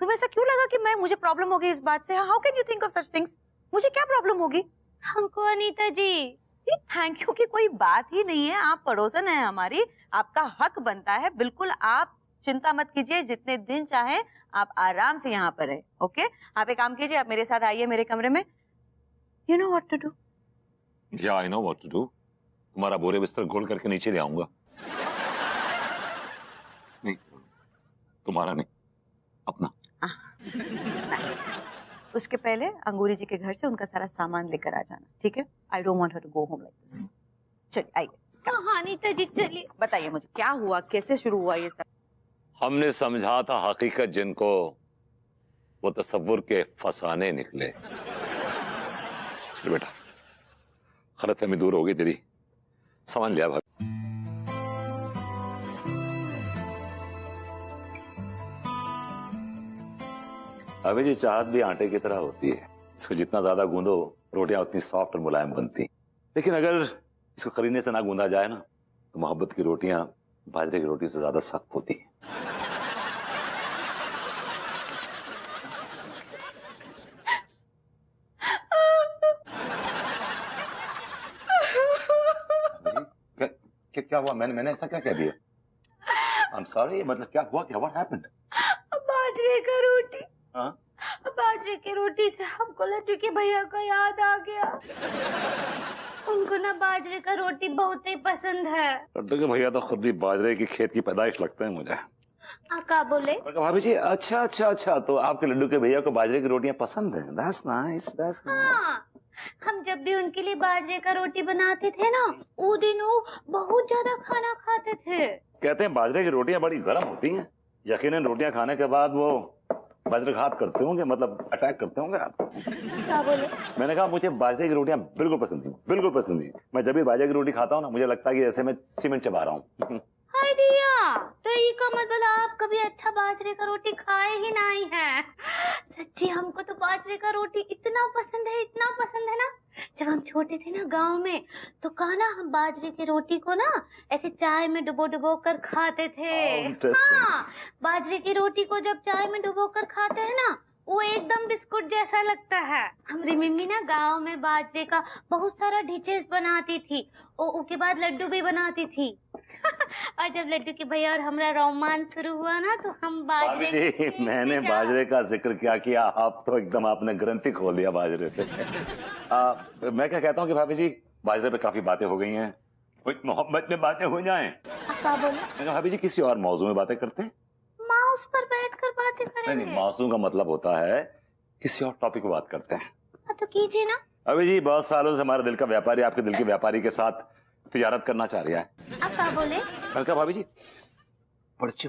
तुम्हें ऐसा क्यों लगा कि मुझे प्रॉब्लम होगी इस बात से? How can you think of such things? मुझे क्या प्रॉब्लम होगी? हमको अनीता जी थैंक यू की कोई बात ही नहीं है, आप पड़ोसन है हमारी, आपका हक बनता है। बिल्कुल आप चिंता मत कीजिए, जितने दिन चाहे आप आराम से यहाँ पर रहे। ओके, आप एक काम कीजिए, आप मेरे साथ आइए मेरे कमरे में। You know what to do? या I know what to do. तुम्हारा बोरे बिस्तर गोल करके नीचे ले आऊंगा। नहीं, तुम्हारा नहीं, अपना। उसके पहले अंगूरी जी के घर से उनका सारा सामान लेकर आ जाना, ठीक है? I don't want her to go home like this. चलिए आइए। अनीता जी चलिए। बताइए मुझे क्या हुआ, कैसे शुरू हुआ ये सब? हमने समझा था हकीकत जिनको, वो तसव्वुर के फसाने निकले। चल बेटा, गलतफहमी दूर हो गई तेरी। सामान लिया भाई। अभी जी चाहत भी आटे की तरह होती है, इसको जितना ज्यादा गूंदो रोटियां उतनी सॉफ्ट और मुलायम बनती। लेकिन अगर इसको करीने से ना गूंदा जाए ना, तो मोहब्बत की रोटियां बाजरे की रोटी से ज्यादा सख्त होती है। क्या हुआ? मैंने ऐसा क्या कह दिया? I'm sorry, मतलब क्या हुआ? क्या what happened? बाजरे का रोटी। हाँ? बाजरे की रोटी से हमको लड्डू के भैया का याद आ गया। उनको ना बाजरे का रोटी बहुत ही पसंद है। लड्डू के भैया तो खुद भी बाजरे की खेत की पैदाइश लगते हैं मुझे। क्या बोले? भाभी जी अच्छा, तो आपके लड्डू के भैया को बाजरे की रोटियां पसंद है? That's nice, that's nice। हाँ, हम जब भी उनके लिए बाजरे का रोटी बनाते थे ना, वो दिन वो बहुत ज्यादा खाना खाते थे। कहते हैं बाजरे की रोटियां बड़ी गर्म होती हैं, यकीनन रोटियां खाने के बाद वो वज्रघात करते होंगे, मतलब अटैक करते होंगे आपको। क्या बोले? मैंने कहा मुझे बाजरे की रोटियां बिल्कुल पसंद थी, बिल्कुल पसंद थी। मैं जब भी बाजरे की रोटी खाता हूँ ना, मुझे लगता है कि जैसे मैं सीमेंट चबा रहा हूँ। हाय दिया, तो ये का मतलब आप कभी अच्छा बाजरे का रोटी खाए ही नहीं है। सच्ची हमको तो बाजरे का रोटी इतना पसंद है ना। जब हम छोटे थे ना गांव में, तो कहा ना हम बाजरे की रोटी को ना ऐसे चाय में डुबो कर खाते थे। हाँ, बाजरे की रोटी को जब चाय में डुबो कर खाते हैं ना, वो एकदम बिस्कुट जैसा लगता है। हमारी मम्मी ना गांव में बाजरे का बहुत सारा डिशेस बनाती थी, और उसके बाद लड्डू भी बनाती थी। और जब लड्डू के भैया और हमारा रोमांस शुरू हुआ ना तो हम बाजरे जी, मैंने बाजरे का जिक्र क्या किया, आप तो एकदम आपने ग्रंथि खोल दिया बाजरे पे। मैं क्या कहता हूँ कि भाभी जी बाजरे पे काफी बातें हो गई हैं, कुछ मोहब्बत में बातें हो जाएं। क्या बोले? भाभी जी किसी और मौजू में बातें करते हैं। माउस पर बैठकर बातें करेंगे। नहीं, मौजू का मतलब होता है किसी और टॉपिक पे बात करते हैं। तो कीजिए ना। अभी जी बहुत सालों से हमारे दिल का व्यापारी आपके दिल के व्यापारी के साथ तिजारत करना चाह रहा है। आप क्या बोले? कल भाभी जी पर्चे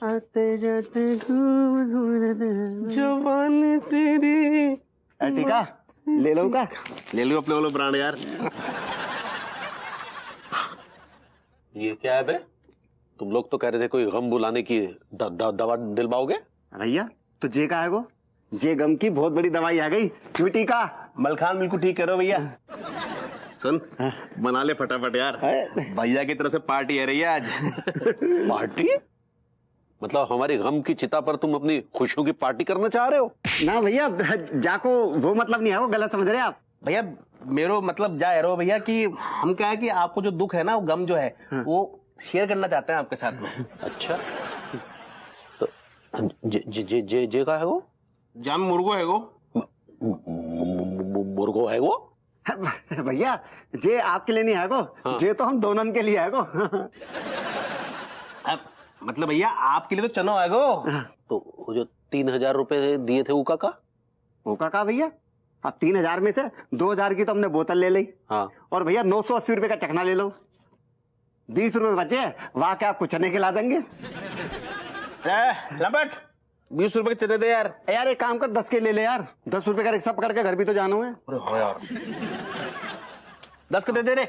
आते जाते जवान तेरी। टीका ले लो का, ले लो अपने वालों ब्रांड यार। ये क्या है बे? तुम लोग तो कह रहे थे कोई गम बुलाने की दवा दिलवाओगे। भैया तो जे का है वो, जे गम की बहुत बड़ी दवाई आ गई। क्यों टीका? मलखान बिल्कुल ठीक कह रहे हो भैया। सुन बना ले फटाफट यार, भैया की तरफ से पार्टी है रही है आज। पार्टी? मतलब हमारी गम की चिता पर तुम अपनी खुशियों की पार्टी करना चाह रहे हो? ना भैया, जाको वो मतलब नहीं है, वो गलत समझ रहे आप भैया। मेरो मतलब जा रहे हो भैया कि हम क्या है कि आपको जो दुख है ना, वो गम जो है वो शेयर करना चाहते हैं आपके साथ में। अच्छा तो जे का है वो? जाम मुर्गो है वो। मुर्गो है वो भैया। जे आपके लिए नहीं है वो, हाँ। जे तो हम दोनों के लिए है वो। मतलब भैया आपके लिए तो चनो है वो। हाँ। तो वो जो 3000 रुपए दिए थे उका का भैया, अब 3000 में से 2000 की तो हमने बोतल ले ली। हाँ। और भैया 980 रुपए का चखना ले लो, 20 रुपए बचे, वहां क्या कुछ चने के ला देंगे। लपट 20 रुपए के चने दे यार। यार एक काम कर 10 के ले ले यार, 10 रुपए का रिक्शा पकड़ के घर भी तो जाना है। अरे हाँ यार 10 के दे रे।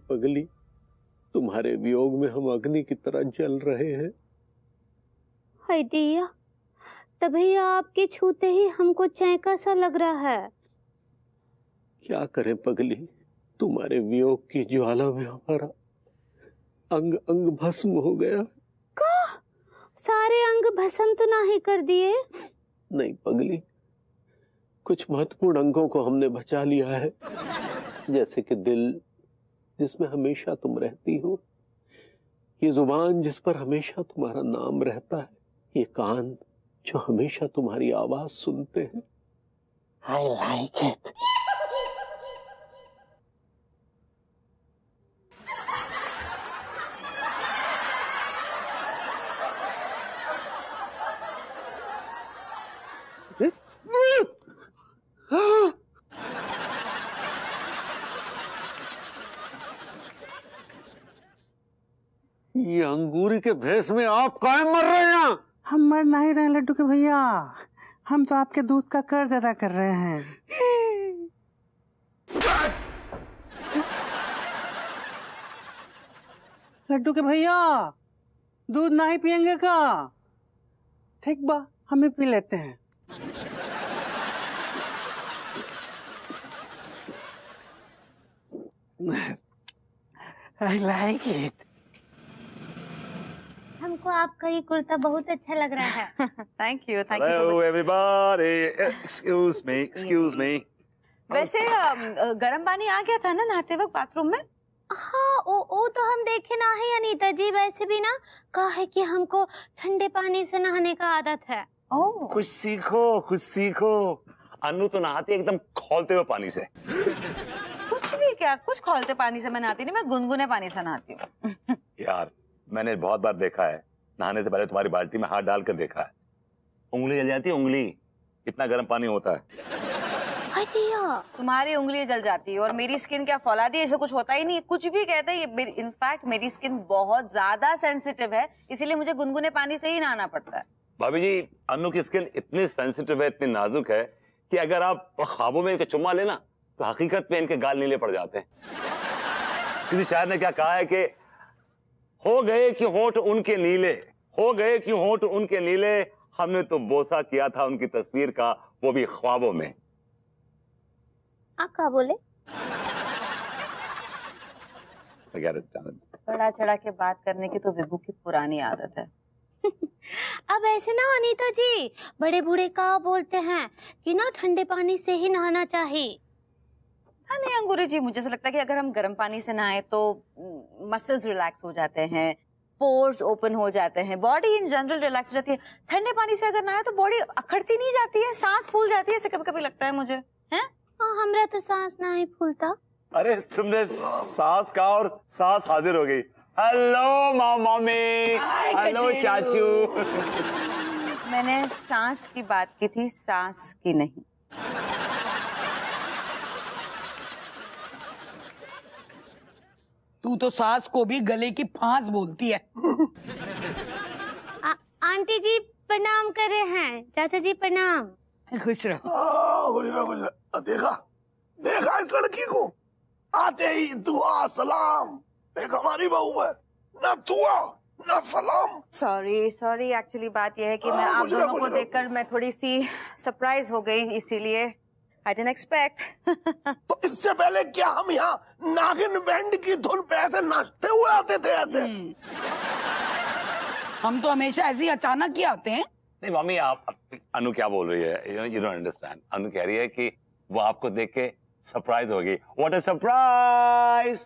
पगली, तुम्हारे वियोग में हम अग्नि की तरह जल रहे हैं। हाय दिया, तभी आपके छूते ही हमको चैंका सा लग रहा है। क्या करें पगली, तुम्हारे वियोग की ज्वाला में हमारा अंग अंग भस्म हो गया। का? सारे अंग भस्म तो नहीं कर दिए? नहीं पगली, कुछ महत्वपूर्ण अंगों को हमने बचा लिया है, जैसे कि दिल जिसमें हमेशा तुम रहती हो, ये जुबान जिस पर हमेशा तुम्हारा नाम रहता है, ये कान जो हमेशा तुम्हारी आवाज सुनते हैं। I like it. ये अंगूरी के भेष में आप काहे मर रहे हैं? हम मर नहीं रहे लड्डू के भैया, हम तो आपके दूध का कर्ज अदा कर रहे हैं। लड्डू के भैया दूध नहीं पियेंगे का? ठीक बा, हमें पी लेते हैं। I like it. हमको आपका ये कुर्ता बहुत अच्छा लग रहा है। Thank you so much. everybody. Excuse me. वैसे गर्म पानी आ गया था ना नहाते वक्त बाथरूम में? हाँ, वो तो हम देखे ना है अनीता जी। वैसे भी ना कहा है कि हमको ठंडे पानी से नहाने का आदत है। कुछ सीखो। अनु तो नहाती एकदम खौलते हुए पानी से। कुछ भी क्या, कुछ खौलते पानी से मैं नहाती नहीं, मैं गुनगुने पानी से नहाती हूँ। यार मैंने बहुत बार देखा है, नहाने से पहले तुम्हारी बाल्टी में हाथ डालकर देखा है, उंगली जल जाती है, उंगली, इतना गर्म पानी होता है। तुम्हारी उंगली जल जाती है और मेरी स्किन क्या फौलादी है, ऐसा कुछ होता ही नहीं है। कुछ भी कहते हैं, इनफैक्ट मेरी स्किन बहुत ज्यादा सेंसिटिव है, इसीलिए मुझे गुनगुने पानी से ही नहाना पड़ता है। भाभी जी, अनु की स्किन इतनी सेंसिटिव है, इतनी नाजुक है कि अगर आप ख्वाबों में इनके चुम्मा लेना तो हकीकत में इनके गाल नीले पड़ जाते हैं। किसी शायर ने क्या कहा है कि हो गए कि होठ उनके नीले, हो गए कि होठ उनके नीले, हमने तो बोसा किया था उनकी तस्वीर का, वो भी ख्वाबों में। क्या बोले? बड़ा चढ़ा के बात करने की तो विभू की पुरानी आदत है। अब ऐसे ना अनीता जी, बड़े बूढ़े का बोलते हैं कि ना ठंडे पानी से ही नहाना चाहिए। हाँ नहीं अंगूरी जी, मुझे ऐसा लगता है कि अगर हम गर्म पानी से नहाए तो मसल्स रिलैक्स हो जाते हैं, पोर्स ओपन हो जाते हैं, बॉडी इन जनरल रिलैक्स हो जाती है। ठंडे पानी से अगर नहाए तो बॉडी अखड़ती नहीं जाती है, सांस फूल जाती है, ऐसे कभी कभी लगता है मुझे। हैं? हाँ, हमरा तो सांस नहीं फूलता। अरे तुमने सांस का और सांस हाजिर हो गई। हेलो मम्मी, हेलो चाचू। मैंने सांस की बात की थी, सांस की नहीं। तू तो सास को भी गले की फांस बोलती है। आंटी जी प्रणाम कर रहे हैं। चाचा जी प्रणाम। खुश रहो। देखा इस लड़की को, आते ही दुआ सलाम। एक हमारी बहू है, ना दुआ ना सलाम। सॉरी एक्चुअली बात यह है कि मैं आप दोनों को देखकर मैं थोड़ी सी सरप्राइज हो गई, इसीलिए I didn't expect। तो इससे पहले क्या हम यहाँ नागिन बैंड की धुन पे ऐसे नाचते हुए आते थे ऐसे? हम तो हमेशा ऐसे ही अचानक ही आते हैं। नहीं मम्मी, आप अनु क्या बोल रही है? You don't understand. अनु कह रही है कि वो आपको देख के सरप्राइज होगी। What a surprise!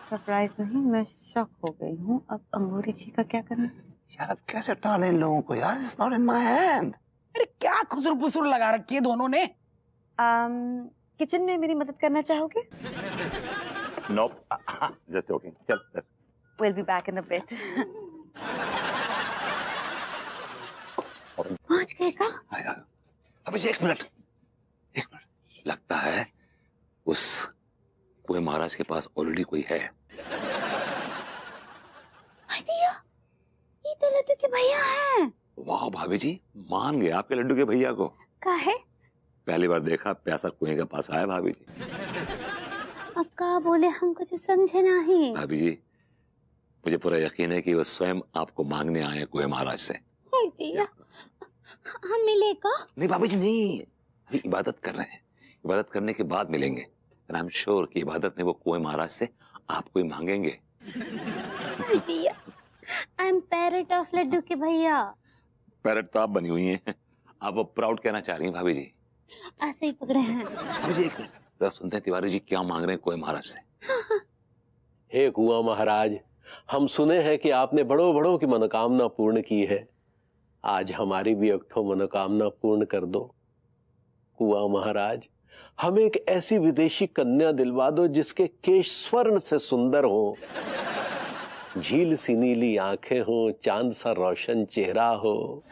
सरप्राइज नहीं, मैं शॉक हो गई हूँ। अब अंगूरी जी का क्या करना? यार अब कैसे टालें इन लोगों को यार? It's not in my hand. अरे क्या खुसर पुसर लगा रखी है दोनों ने? किचन में मेरी मदद करना चाहोगे? No, just joking. चल, we'll be back in a bit। पहुंच गए का? अभी एक मिनट। लगता है उस कुएं महाराज के पास ऑलरेडी कोई है। ये तो लड्डू के भैया हैं। वाह भाभी जी, मान गए आपके लड्डू के भैया को। काहे? पहली बार देखा प्यासा कुएं के पास आया भाभी जी। अब का बोले, हम कुछ समझे नहीं। भाभी जी, मुझे पूरा यकीन है कि वो स्वयं आपको मांगने आए कुएं महाराज से। हम मिलेगा? नहीं भाभी जी नहीं, अभी इबादत कर रहे हैं, इबादत करने के बाद मिलेंगे। आई एम श्योर कि इबादत में वो कुएं महाराज से आपको ही मांगेंगे। I am parrot of laddoo के भैया। पैरट तो आप बनी हुई हैं, आप वो प्राउड कहना चाह रही हैं भाभी जी। ऐसे ही पकड़े हैं। भाभी जी एक सुनते हैं तिवारी जी क्या मांग रहे हैं कुएं महाराज से। हे कुआं महाराज, हम सुने हैं कि आपने बड़ों बड़ों की मनोकामना पूर्ण की है। आज हमारी भी एक ठो मनोकामना पूर्ण कर दो। कुआं महाराज, हमें एक ऐसी विदेशी कन्या दिलवा दो जिसके केश स्वर्ण से सुंदर हो, झील सी नीली आंखें हो, चांद सा रोशन चेहरा हो,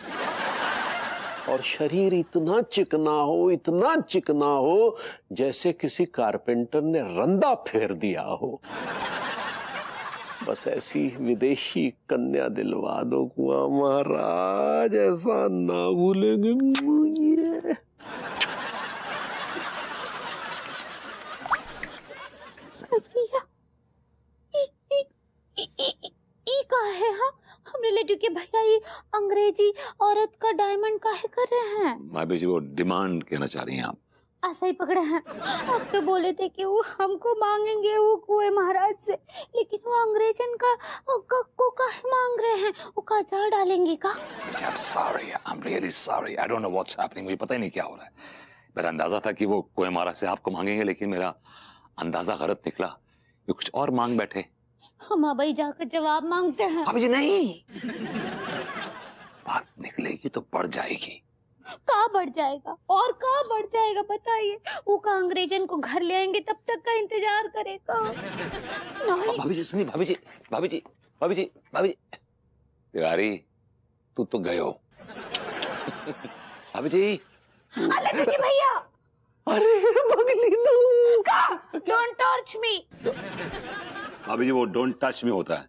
और शरीर इतना चिकना हो जैसे किसी कारपेंटर ने रंदा फेर दिया हो। बस ऐसी विदेशी कन्या दिलवा दो कुआं महाराज, ऐसा ना भूलेंगे। काहे हाँ हमरे लेडू के भैया ये अंग्रेजी औरत का डायमंड काहे कर रहे हैं? भाभी जी वो डिमांड कहना चाह रही हैं आप? ऐसा ही पकड़े हैं। अब तो बोले थे कि वो हमको मांगेंगे वो कुएं महाराज से, लेकिन वो अंग्रेजन को काहे मांग रहे हैं? वो का जार डालेंगे का? I'm sorry, I'm really sorry. I don't know what's happening. मुझे पता ही नहीं क्या हो रहा है। मेरा अंदाजा था कि वो कुएं महाराज से आपको मांगेंगे, लेकिन मेरा अंदाजा गलत निकला। ये कुछ और मांग बैठे। हम अब जाकर जवाब मांगते हैं। भाभी जी नहीं, बात निकलेगी तो बढ़ जाएगी। का बढ़ जाएगा और का बढ़ जाएगा बताइए? वो का अंग्रेजन को घर ले आएंगे तब तक का इंतजार करेगा। नहीं भाभी जी सुनिए, भाभी जी तिवारी तू तो गए हो। भाभी जी भैया, अरे पगली तू का डोंट टच मी। भाभी जी वो डोंट टच मी होता है।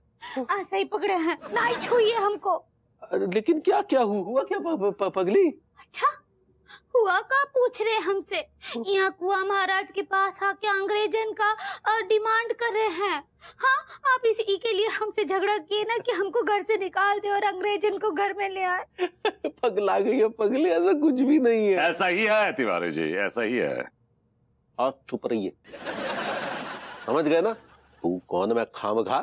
ऐसा ही पकड़े हैं, नहीं छुइए हमको। लेकिन क्या क्या हुआ क्या पगली? अच्छा हुआ का पूछ रहे हमसे? यहाँ कुआं महाराज के पास आके अंग्रेजन का डिमांड कर रहे हैं। हाँ आप इसी के लिए हमसे झगड़ा किए ना कि हमको घर से निकाल दे और अंग्रेजन को घर में ले आए। पगला गई है पगली, ऐसा कुछ भी नहीं है। ऐसा ही है तिवारी जी, ऐसा ही है। आप चुप रहिए, समझ गए ना? तू कौन? मैं खामखा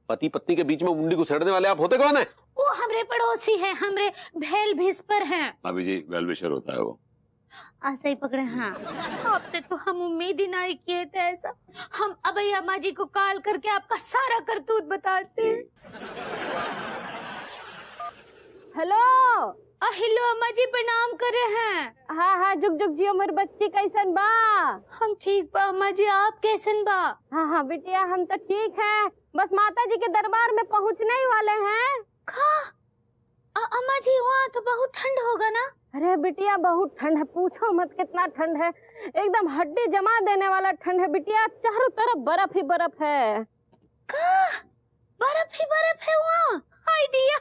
पति पत्नी के बीच में मुंडी घुसेड़ने वाले आप होते कौन है? वो हमरे पड़ोसी हैं, हमरे भेल भिस्पर हैं। भाभी जी वेल विशर होता है वो। ऐसा ही पकड़े हैं। आपसे तो हम उम्मीद ही नहीं किए थे ऐसा। हम अबई अम्मा जी को कॉल करके आपका सारा करतूत बताते हैं। हेलो हेलो अम्मा जी, प्रणाम कर रहे हैं। हाँ जुग जुग जियो मोर बच्ची, कैसन बा? हम ठीक बा अम्मा जी, आप कैसन बा? हाँ बिटिया हम तो ठीक हैं, बस माता जी के दरबार में पहुँचने ही वाले हैं। अम्मा जी वहाँ तो बहुत ठंड होगा ना? अरे बिटिया बहुत ठंड है, पूछो मत कितना ठंड है, एकदम हड्डी जमा देने वाला ठंड है बिटिया। चारों तरफ बर्फ ही बर्फ है। बर्फ ही बर्फ है वहाँ? आइडिया।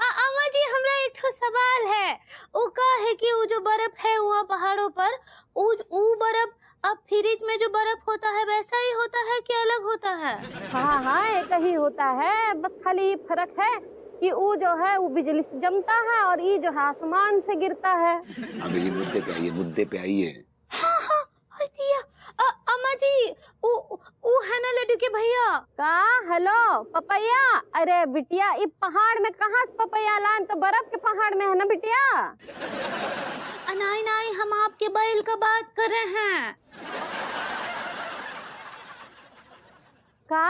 अम्मा जी हमरा एक ठो सवाल है। वो का है कि वो जो बर्फ है वहाँ पहाड़ों पर, वो बर्फ अब फ्रिज में जो बर्फ होता है वैसा ही होता है कि अलग होता है? हाँ एक ही होता है, बस खाली फर्क है कि वो जो है वो बिजली से जमता है और ये जो है आसमान से गिरता है। अब ये मुद्दे पे आइए। हाँ अम्मा जी वो है ना लड्डू के भैया का? Hello papaya? अरे बिटिया ये पहाड़ में कहाँ से पपैया लान, तो बर्फ के पहाड़ में है ना बिटिया। नहीं हम आपके बैल का बात कर रहे हैं। का?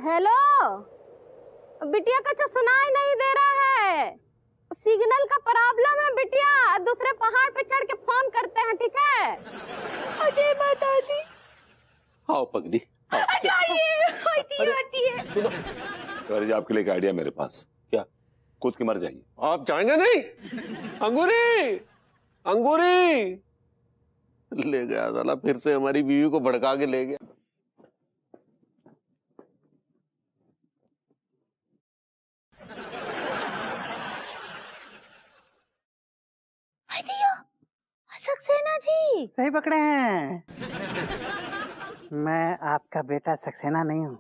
हेलो बिटिया का तो सुनाई नहीं दे रहा है, सिग्नल का प्रॉब्लम है बिटिया, दूसरे पहाड़ पे चढ़ के फोन करते हैं, ठीक है? अजय बता दी। आओ पगली तिवारी जी आपके लिए एक आइडिया मेरे पास। क्या? कूद के मर जाइए। आप जाएंगे नहीं? अंगूरी ले गया साला, फिर से हमारी बीवी को भड़का के ले गया। सक्सेना जी सही पकड़े हैं। मैं आपका बेटा सक्सेना नहीं हूँ,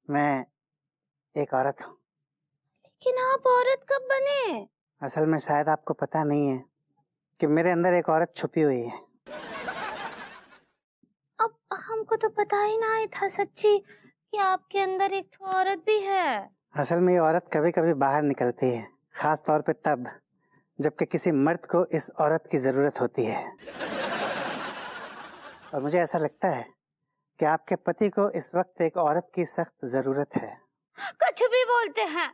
मैं एक औरत हूँ। लेकिन आप औरत कब बने? असल में शायद आपको पता नहीं है कि मेरे अंदर एक औरत छुपी हुई है। अब हमको तो पता ही नहीं था सच्ची कि आपके अंदर एक औरत भी है। असल में ये औरत कभी कभी बाहर निकलती है, खास तौर पे तब जबकि किसी मर्द को इस औरत की जरूरत होती है। और मुझे ऐसा लगता है कि आपके पति को इस वक्त एक औरत की सख्त जरूरत है। कुछ भी बोलते हैं।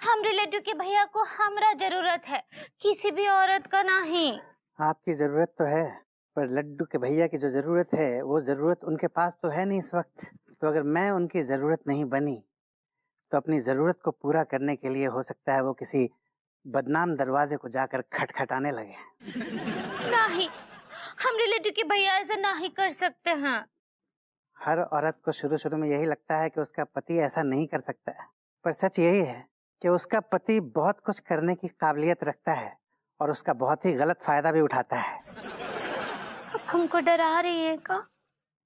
हमरे लड्डू के भैया को हमरा जरूरत है, किसी भी औरत का नहीं। आपकी जरूरत तो है, पर लड्डू के भैया की जो जरूरत है वो जरूरत उनके पास तो है नहीं इस वक्त। तो अगर मैं उनकी जरूरत नहीं बनी तो अपनी जरूरत को पूरा करने के लिए हो सकता है वो किसी बदनाम दरवाजे को जाकर खटखटाने लगे। नहीं, हमरे लड्डू के भैया ऐसा नहीं कर सकते हैं। हर औरत को शुरू शुरू में यही लगता है कि उसका पति ऐसा नहीं कर सकता है, पर सच यही है कि उसका पति बहुत कुछ करने की काबिलियत रखता है और उसका बहुत ही गलत फायदा भी उठाता है। हमको डरा रही है का?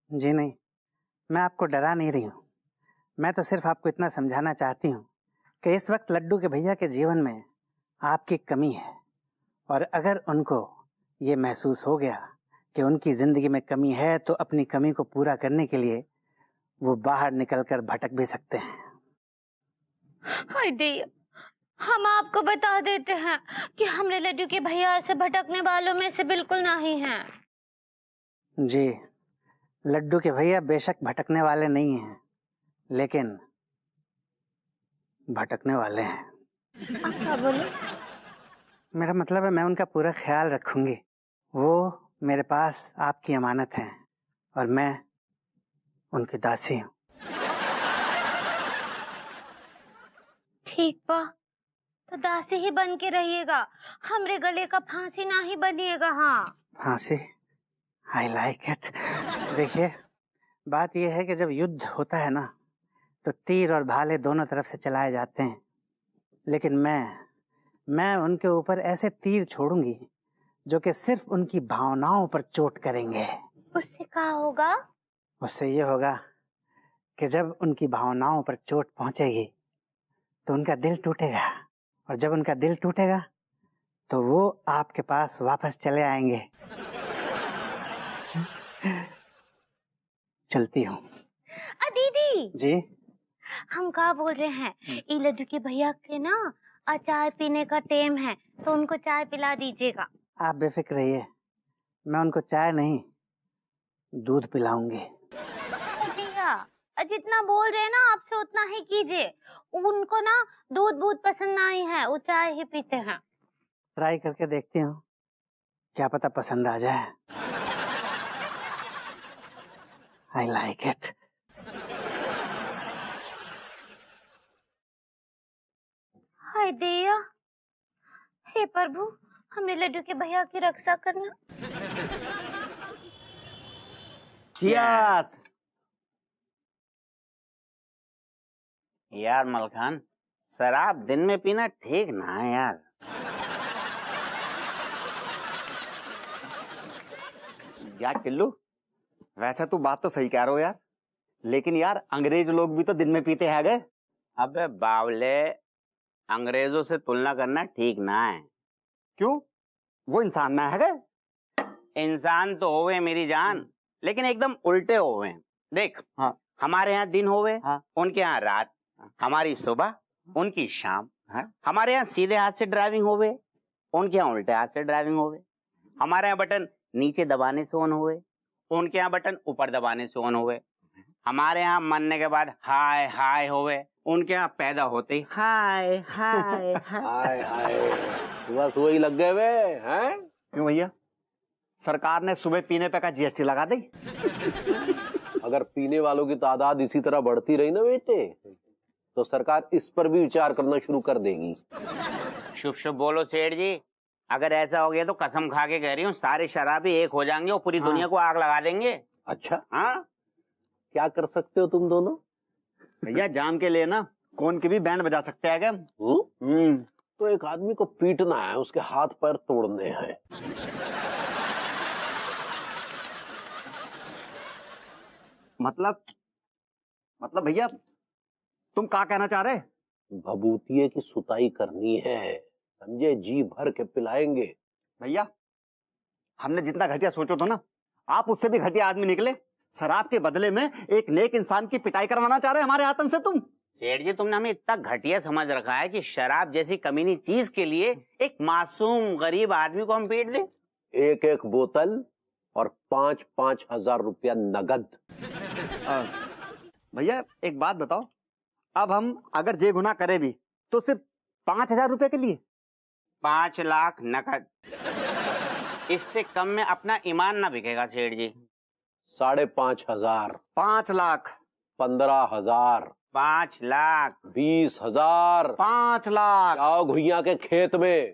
जी नहीं, मैं आपको डरा नहीं रही हूँ। मैं तो सिर्फ आपको इतना समझाना चाहती हूँ कि इस वक्त लड्डू के भैया के जीवन में आपकी कमी है, और अगर उनको ये महसूस हो गया कि उनकी जिंदगी में कमी है तो अपनी कमी को पूरा करने के लिए वो बाहर निकलकर भटक भी सकते हैं। हाय दैया, हम आपको बता देते हैं कि हमरे लड्डू के भैया ऐसे भटकने वालों में से बिल्कुल नहीं हैं। जी, लड्डू के भैया बेशक भटकने वाले नहीं हैं, लेकिन भटकने वाले हैं। आप क्या बोले? मेरा मतलब है मैं उनका पूरा ख्याल रखूंगी। वो मेरे पास आपकी अमानत है और मैं उनकी दासी हूँ। ठीक बा, तो दासी ही बन के रहिएगा, हमरे गले का फांसी ना ही बनिएगा। हाँ, फांसी? I like it. देखिए, बात यह है कि जब युद्ध होता है ना तो तीर और भाले दोनों तरफ से चलाए जाते हैं, लेकिन मैं उनके ऊपर ऐसे तीर छोड़ूंगी जो कि सिर्फ उनकी भावनाओं पर चोट करेंगे। उससे क्या होगा? उससे ये होगा कि जब उनकी भावनाओं पर चोट पहुंचेगी तो उनका दिल टूटेगा, और जब उनका दिल टूटेगा तो वो आपके पास वापस चले आएंगे। चलती हूँ। दीदी जी, हम क्या बोल रहे हैं, ये लड्डू के भैया के ना चाय पीने का टाइम है, तो उनको चाय पिला दीजिएगा। आप बेफिक्र रहिए, मैं उनको चाय नहीं दूध पिलाऊंगी। भैया जितना बोल रहे हैं ना आपसे उतना ही कीजिए। उनको ना दूध बहुत पसंद नहीं है, वो चाय ही पीते हैं। ट्राई करके देखती हूँ, क्या पता पसंद आ जाए। I like it. हाय दैया, हे प्रभु, हमने लड्डू के भैया की रक्षा करना। Cheers! यार मलखान, शराब दिन में पीना ठीक ना है यार। यार टिल्लू, वैसे तो बात तो सही कह रहे हो यार, लेकिन यार अंग्रेज लोग भी तो दिन में पीते हैं गए। अबे बावले, अंग्रेजों से तुलना करना ठीक ना है। क्यों? वो इंसान ना है गए। इंसान तो होवे मेरी जान, लेकिन एकदम उल्टे होवे। देख, हाँ, हमारे यहाँ दिन होवे, हाँ, उनके यहाँ रात, हमारी सुबह, उनकी शाम। हाँ? हमारे यहाँ सीधे हाथ से ड्राइविंग होवे, उनके यहाँ उल्टे हाथ से ड्राइविंग होवे। हमारे यहाँ बटन नीचे दबाने से ऑन हुए, उनके यहाँ बटन ऊपर दबाने से ऑन हुए। हमारे यहाँ मरने के बाद हाय हाय होवे, उनके यहाँ पैदा होते ही हाय हाय हाय हाय। सुबह सुबह ही लग गए वे हैं? क्यों भैया, सरकार ने सुबह पीने पे का जीएसटी लगा दी। अगर पीने वालों की तादाद इसी तरह बढ़ती रही ना बेटे, तो सरकार इस पर भी विचार करना शुरू कर देगी। शुभ शुभ बोलो सेठ जी, अगर ऐसा हो गया तो कसम खा के कह रही हूँ, सारे शराबी एक हो जाएंगे और पूरी दुनिया को आग लगा देंगे। अच्छा, हाँ, क्या कर सकते हो तुम दोनों? भैया जाम के लिए ना कौन की भी बैंड बजा सकते हैं क्या? तो एक आदमी को पीटना है, उसके हाथ पैर तोड़ने हैं। मतलब भैया तुम क्या कहना चाह रहे? भभूतिये की सुताई करनी है, समझे? जी भर के पिलाएंगे। भैया हमने जितना घटिया सोचो तो ना, आप उससे भी घटिया आदमी निकले। शराब के बदले में एक नेक इंसान की पिटाई करवाना चाह रहे हमारे आतन से तुम। सेठ जी, तुमने हमें इतना घटिया समझ रखा है कि शराब जैसी कमीनी चीज के लिए एक मासूम गरीब आदमी को हम पीट दें? एक एक बोतल और 5-5 हजार रुपया नगद। भैया एक बात बताओ, अब हम अगर जे गुना करें भी तो सिर्फ 5,000 रुपए के लिए? 5 लाख नकद। इससे कम में अपना ईमान ना बिकेगा सेठ जी। 5,500। 5 लाख। 15,000। 5 लाख। 20,000। 5 लाख। जाओ घुइया के खेत में।